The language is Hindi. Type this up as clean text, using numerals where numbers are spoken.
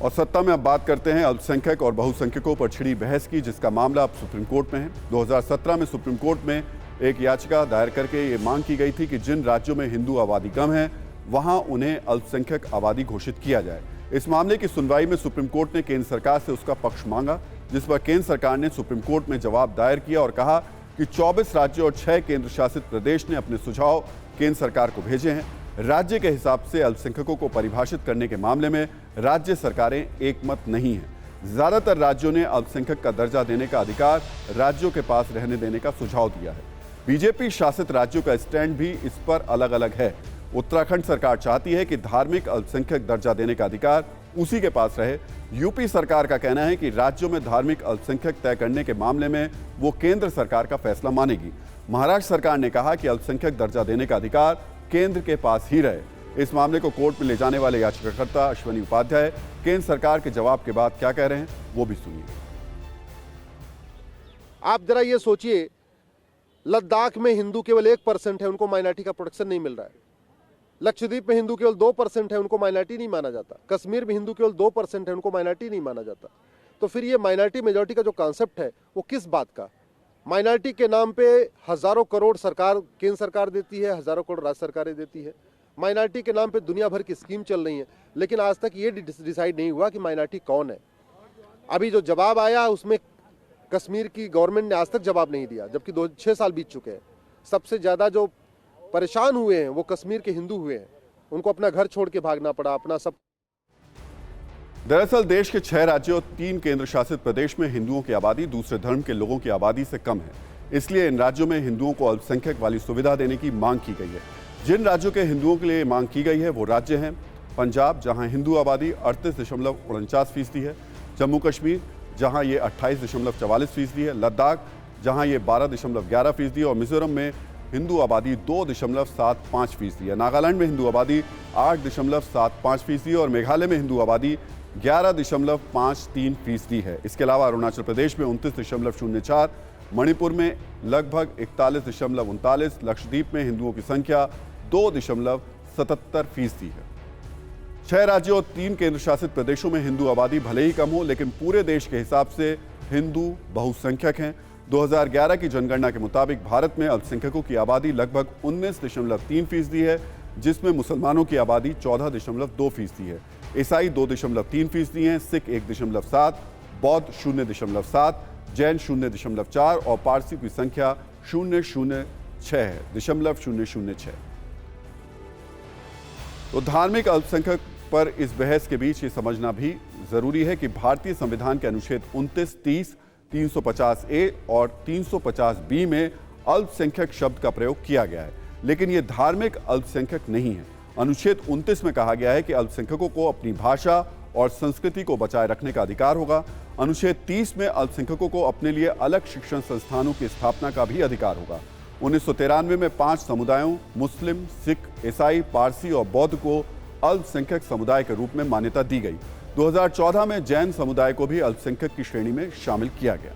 और सत्ता में अब बात करते हैं अल्पसंख्यक और बहुसंख्यकों पर छिड़ी बहस की, जिसका मामला अब सुप्रीम कोर्ट में है। 2017 में सुप्रीम कोर्ट में एक याचिका दायर करके ये मांग की गई थी कि जिन राज्यों में हिंदू आबादी कम है वहां उन्हें अल्पसंख्यक आबादी घोषित किया जाए। इस मामले की सुनवाई में सुप्रीम कोर्ट ने केंद्र सरकार से उसका पक्ष मांगा, जिस पर केंद्र सरकार ने सुप्रीम कोर्ट में जवाब दायर किया और कहा कि 24 राज्यों और 6 केंद्र शासित प्रदेश ने अपने सुझाव केंद्र सरकार को भेजे हैं। राज्य के हिसाब से अल्पसंख्यकों को परिभाषित करने के मामले में राज्य सरकारें एकमत नहीं हैं। ज्यादातर राज्यों ने अल्पसंख्यक का दर्जा देने का अधिकार राज्यों के पास रहने देने का सुझाव दिया है। बीजेपी शासित राज्यों का स्टैंड भी इस पर अलग अलग है। उत्तराखंड सरकार चाहती है कि धार्मिक अल्पसंख्यक दर्जा देने का अधिकार उसी के पास रहे। यूपी सरकार का कहना है कि राज्यों में धार्मिक अल्पसंख्यक तय करने के मामले में वो केंद्र सरकार का फैसला मानेगी। महाराष्ट्र सरकार ने कहा कि अल्पसंख्यक दर्जा देने का अधिकार केंद्र के पास ही रहे। इस मामले को कोर्ट में ले जाने वाले याचिकाकर्ता अश्वनी उपाध्याय केंद्र सरकार के जवाब के बाद क्या कह रहे हैं वो भी सुनिए। आप जरा ये सोचिए, लद्दाख में हिंदू केवल 1% है, उनको माइनॉरिटी का प्रोटेक्शन नहीं मिल रहा है। लक्षद्वीप में हिंदू केवल 2% है, उनको माइनॉरिटी नहीं माना जाता। कश्मीर में हिंदू केवल 2% है, उनको माइनॉरिटी नहीं माना जाता। तो फिर ये माइनॉरिटी मेजॉरिटी का जो कॉन्सेप्ट है वो किस बात का? माइनॉरिटी के नाम पे हजारों करोड़ सरकार, केंद्र सरकार देती है, हजारों करोड़ राज्य सरकारें देती है। माइनॉरिटी के नाम पे दुनिया भर की स्कीम चल रही है, लेकिन आज तक ये डिसाइड नहीं हुआ कि माइनॉरिटी कौन है। अभी जो जवाब आया उसमें कश्मीर की गवर्नमेंट ने आज तक जवाब नहीं दिया, जबकि 6 साल बीत चुके हैं। सबसे ज्यादा जो परेशान हुए हैं वो कश्मीर के हिंदू हुए हैं, उनको अपना घर छोड़ के भागना पड़ा, अपना सब। दरअसल देश के 6 राज्यों और 3 केंद्र शासित प्रदेश में हिंदुओं की आबादी दूसरे धर्म के लोगों की आबादी से कम है। इसलिए इन राज्यों में हिंदुओं को अल्पसंख्यक वाली सुविधा देने की मांग की गई है। जिन राज्यों के हिंदुओं के लिए मांग की गई है वो राज्य हैं पंजाब, जहां हिंदू आबादी 38.49% है, जम्मू कश्मीर जहां ये 28.44% है, लद्दाख जहां ये 12.11% और मिजोरम में हिंदू आबादी 2.75% है। नागालैंड में हिंदू आबादी 8.75% और मेघालय में हिंदू आबादी 11.53% है। इसके अलावा अरुणाचल प्रदेश में 29.04, मणिपुर में लगभग 41.39, लक्षद्वीप में हिंदुओं की संख्या 2.77% है। 6 राज्यों और 3 केंद्र शासित प्रदेशों में हिंदू आबादी भले ही कम हो, लेकिन पूरे देश के हिसाब से हिंदू बहुसंख्यक हैं। 2011 की जनगणना के मुताबिक भारत में अल्पसंख्यकों की आबादी लगभग 19.3% है, जिसमें मुसलमानों की आबादी 14.2% है, ईसाई 2.3% हैं, सिख 1.7, बौद्ध 0.7, जैन 0.4 और पारसी की संख्या 0.006। तो धार्मिक अल्पसंख्यक पर इस बहस के बीच ये समझना भी जरूरी है कि भारतीय संविधान के अनुच्छेद 29, 30, 350A और 350B में अल्पसंख्यक शब्द का प्रयोग किया गया है, लेकिन यह धार्मिक अल्पसंख्यक नहीं है। अनुच्छेद 29 में कहा गया है कि अल्पसंख्यकों को अपनी भाषा और संस्कृति को बचाए रखने का अधिकार होगा। अनुच्छेद 30 में अल्पसंख्यकों को अपने लिए अलग शिक्षण संस्थानों की स्थापना का भी अधिकार होगा। 1993 में 5 समुदायों मुस्लिम, सिख, ईसाई, पारसी और बौद्ध को अल्पसंख्यक समुदाय के रूप में मान्यता दी गई। 2014 में जैन समुदाय को भी अल्पसंख्यक की श्रेणी में शामिल किया गया।